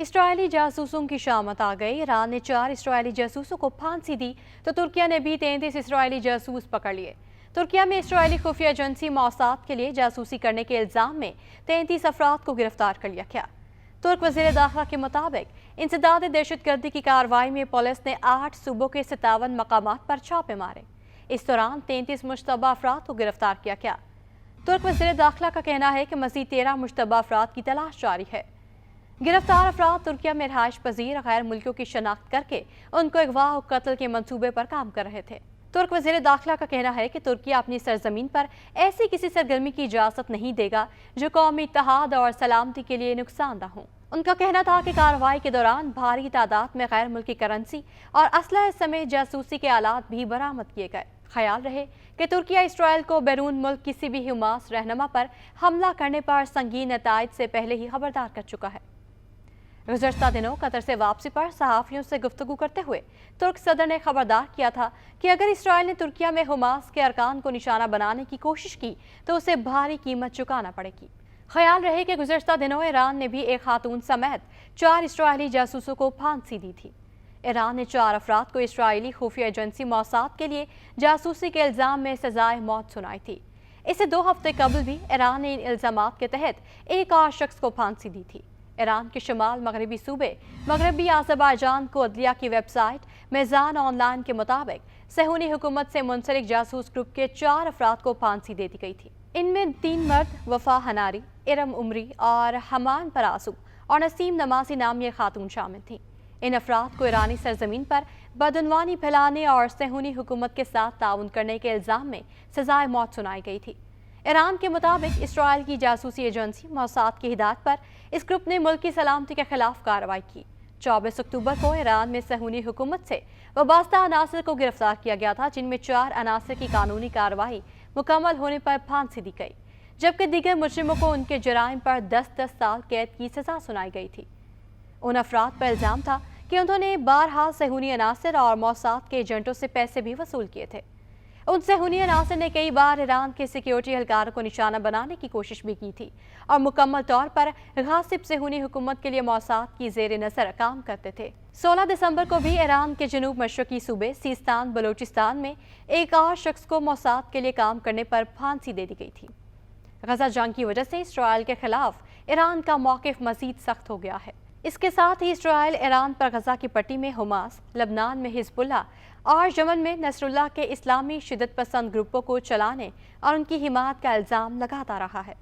اسرائیلی جاسوسوں کی شامت آ گئی۔ ایران نے 4 اسرائیلی جاسوسوں کو پھانسی دی تو ترکیہ نے بھی 33 اسرائیلی جاسوس پکڑ لیے۔ ترکیہ میں اسرائیلی خفیہ ایجنسی موساد کے لیے جاسوسی کرنے کے الزام میں 33 افراد کو گرفتار کر لیا گیا۔ ترک وزیر داخلہ کے مطابق انسداد دہشت گردی کی کارروائی میں پولیس نے 8 صوبوں کے 57 مقامات پر چھاپے مارے۔ اس دوران 33 مشتبہ افراد کو گرفتار کیا گیا۔ ترک وزیر داخلہ کا کہنا ہے کہ مزید 13 مشتبہ افراد کی تلاش جاری ہے۔ گرفتار افراد ترکیہ میں رہائش پذیر غیر ملکیوں کی شناخت کر کے ان کو اغوا و قتل کے منصوبے پر کام کر رہے تھے۔ ترک وزیر داخلہ کا کہنا ہے کہ ترکیہ اپنی سرزمین پر ایسی کسی سرگرمی کی اجازت نہیں دے گا جو قومی اتحاد اور سلامتی کے لیے نقصان دہ ہوں۔ ان کا کہنا تھا کہ کارروائی کے دوران بھاری تعداد میں غیر ملکی کرنسی اور اسلحے سمیت جاسوسی کے آلات بھی برآمد کیے گئے۔ خیال رہے کہ ترکیہ اسرائیل کو بیرون ملک کسی بھی حماس رہنما پر حملہ کرنے پر سنگین نتائج سے پہلے ہی خبردار کر چکا ہے۔ گزشتہ دنوں قطر سے واپسی پر صحافیوں سے گفتگو کرتے ہوئے ترک صدر نے خبردار کیا تھا کہ اگر اسرائیل نے ترکیہ میں حماس کے ارکان کو نشانہ بنانے کی کوشش کی تو اسے بھاری قیمت چکانا پڑے گی۔ خیال رہے کہ گزشتہ دنوں ایران نے بھی ایک خاتون سمیت 4 اسرائیلی جاسوسوں کو پھانسی دی تھی۔ ایران نے 4 افراد کو اسرائیلی خفیہ ایجنسی موساد کے لیے جاسوسی کے الزام میں سزائے موت سنائی تھی۔ اسے 2 ہفتے قبل بھی ایران نے ان الزامات کے تحت ایک اور شخص کو پھانسی دی تھی۔ ایران کے شمال مغربی صوبے مغربی آذربائیجان کو عدلیہ کی ویب سائٹ میزان آن لائن کے مطابق صہیونی حکومت سے منسلک جاسوس گروپ کے 4 افراد کو پھانسی دے دی گئی تھی۔ ان میں 3 مرد وفا ہناری، ارم عمری اور حمان پراسو اور نسیم نمازی نام یہ خاتون شامل تھیں۔ ان افراد کو ایرانی سرزمین پر بدعنوانی پھیلانے اور صہیونی حکومت کے ساتھ تعاون کرنے کے الزام میں سزائے موت سنائی گئی تھی۔ ایران کے مطابق اسرائیل کی جاسوسی ایجنسی موساد کی ہدایت پر اس گروپ نے ملک کی سلامتی کے خلاف کارروائی کی۔ 24 اکتوبر کو ایران میں صہیونی حکومت سے وابستہ عناصر کو گرفتار کیا گیا تھا، جن میں 4 عناصر کی قانونی کارروائی مکمل ہونے پر پھانسی دی گئی، جبکہ دیگر مجرموں کو ان کے جرائم پر 10 سال قید کی سزا سنائی گئی تھی۔ ان افراد پر الزام تھا کہ انہوں نے بہرحال صہیونی عناصر اور موساد کے ایجنٹوں سے پیسے بھی وصول کیے تھے۔ ان صہیونی عناصر نے کئی بار ایران کے سیکیورٹی اہلکاروں کو نشانہ بنانے کی کوشش بھی کی تھی اور مکمل طور پر غاصب صہیونی حکومت کے لیے موساد کی زیر نظر کام کرتے تھے۔ 16 دسمبر کو بھی ایران کے جنوب مشرقی صوبے سیستان بلوچستان میں ایک اور شخص کو موساد کے لیے کام کرنے پر پھانسی دے دی گئی تھی۔ غزہ جنگ کی وجہ سے اسرائیل کے خلاف ایران کا موقف مزید سخت ہو گیا ہے۔ اس کے ساتھ ہی اسرائیل ایران پر غزہ کی پٹی میں حماس، لبنان میں حزب اللہ اور یمن میں نصر اللہ کے اسلامی شدت پسند گروپوں کو چلانے اور ان کی حمایت کا الزام لگاتا رہا ہے۔